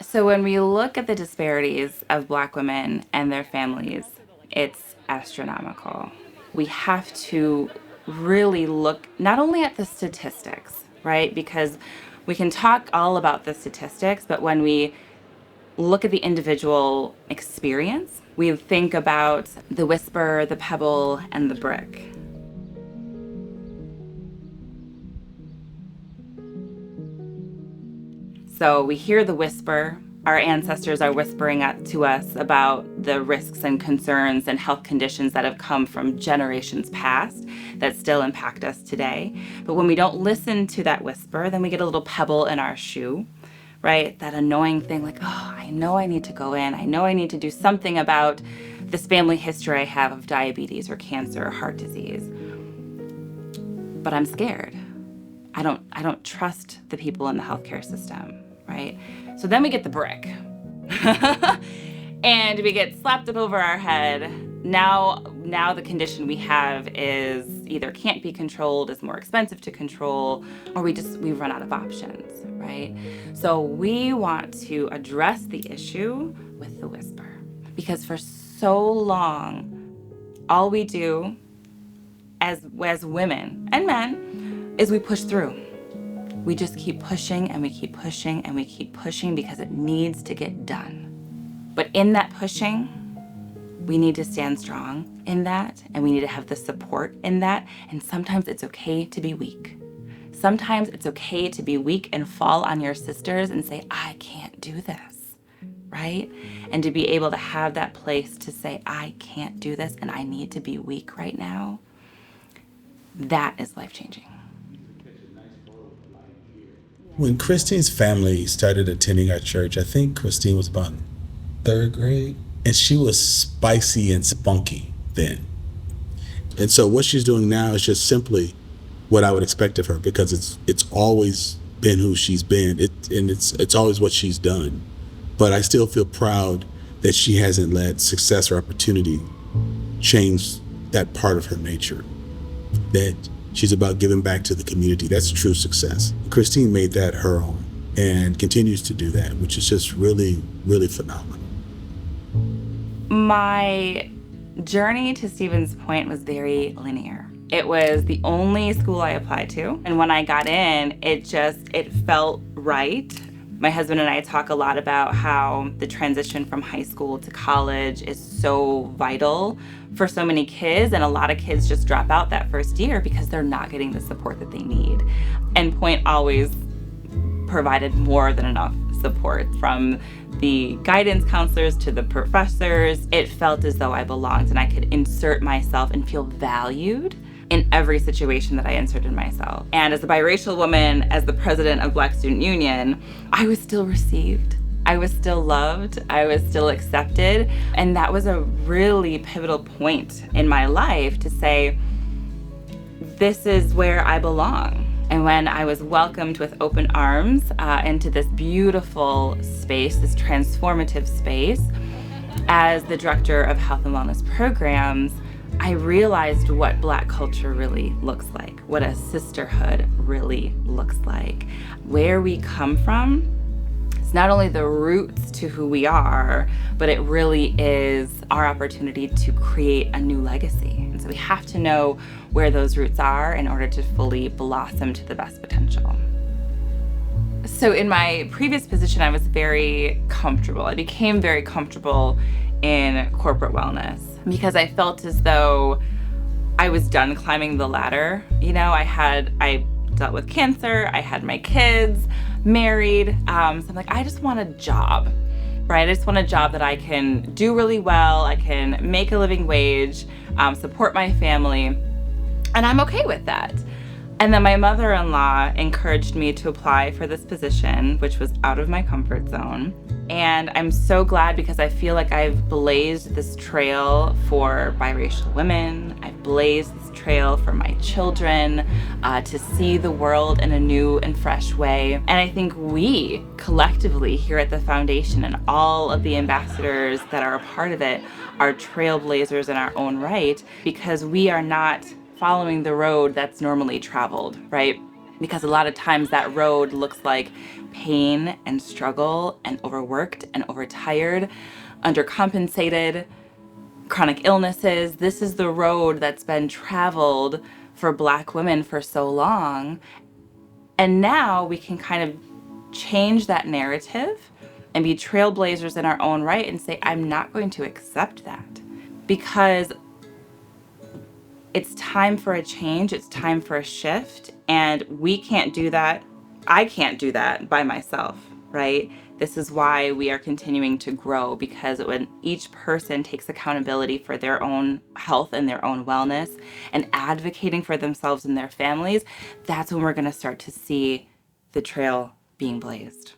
So when we look at the disparities of Black women and their families, it's astronomical. We have to really look not only at the statistics, right? Because we can talk all about the statistics, but when we look at the individual experience, we think about the whisper, the pebble, and the brick. So we hear the whisper. Our ancestors are whispering to us about the risks and concerns and health conditions that have come from generations past that still impact us today. But when we don't listen to that whisper, then we get a little pebble in our shoe, right? That annoying thing like, oh, I know I need to go in. I know I need to do something about this family history I have of diabetes or cancer or heart disease. But I'm scared. I don't trust the people in the healthcare system, right? So then we get the brick. And we get slapped up over our head. Now the condition we have is either can't be controlled, is more expensive to control, or we've run out of options, right? So we want to address the issue with the whisper. Because for so long, all we do as women and men is we push through. We just keep pushing and we keep pushing and we keep pushing because it needs to get done. But in that pushing, we need to stand strong in that, and we need to have the support in that. And sometimes it's okay to be weak. Sometimes it's okay to be weak and fall on your sisters and say, I can't do this, right? And to be able to have that place to say, I can't do this and I need to be weak right now, that is life-changing. When Christine's family started attending our church, I think Christine was about third grade, and she was spicy and spunky then. And so what she's doing now is just simply what I would expect of her, because it's always been who she's been. It's always what she's done. But I still feel proud that she hasn't let success or opportunity change that part of her nature. That she's about giving back to the community. That's true success. Christine made that her own and continues to do that, which is just really, really phenomenal. My journey to Stevens Point was very linear. It was the only school I applied to. And when I got in, it felt right. My husband and I talk a lot about how the transition from high school to college is so vital for so many kids, and a lot of kids just drop out that first year because they're not getting the support that they need. And Point always provided more than enough support, from the guidance counselors to the professors. It felt as though I belonged and I could insert myself and feel valued in every situation that I inserted myself. And as a biracial woman, as the president of Black Student Union, I was still received. I was still loved. I was still accepted. And that was a really pivotal point in my life to say, this is where I belong. And when I was welcomed with open arms into this beautiful space, this transformative space, as the director of health and wellness programs, I realized what Black culture really looks like, what a sisterhood really looks like. Where we come from, it's not only the roots to who we are, but it really is our opportunity to create a new legacy. And so we have to know where those roots are in order to fully blossom to the best potential. So in my previous position, I was very comfortable. I became very comfortable in corporate wellness because I felt as though I was done climbing the ladder. You know, I dealt with cancer, I had my kids, married. So I'm like, I just want a job, right? I just want a job that I can do really well. I can make a living wage, support my family, and I'm okay with that. And then my mother-in-law encouraged me to apply for this position, which was out of my comfort zone. And I'm so glad because I feel like I've blazed this trail for biracial women. I've blazed this trail for my children to see the world in a new and fresh way. And I think we collectively here at the foundation and all of the ambassadors that are a part of it are trailblazers in our own right, because we are not following the road that's normally traveled, right? because a lot of times that road looks like pain and struggle and overworked and overtired, undercompensated, chronic illnesses. This is the road that's been traveled for Black women for so long. And now we can kind of change that narrative and be trailblazers in our own right and say, I'm not going to accept that, because it's time for a change. It's time for a shift. And we can't do that. I can't do that by myself, right? This is why we are continuing to grow, because when each person takes accountability for their own health and their own wellness and advocating for themselves and their families, that's when we're going to start to see the trail being blazed.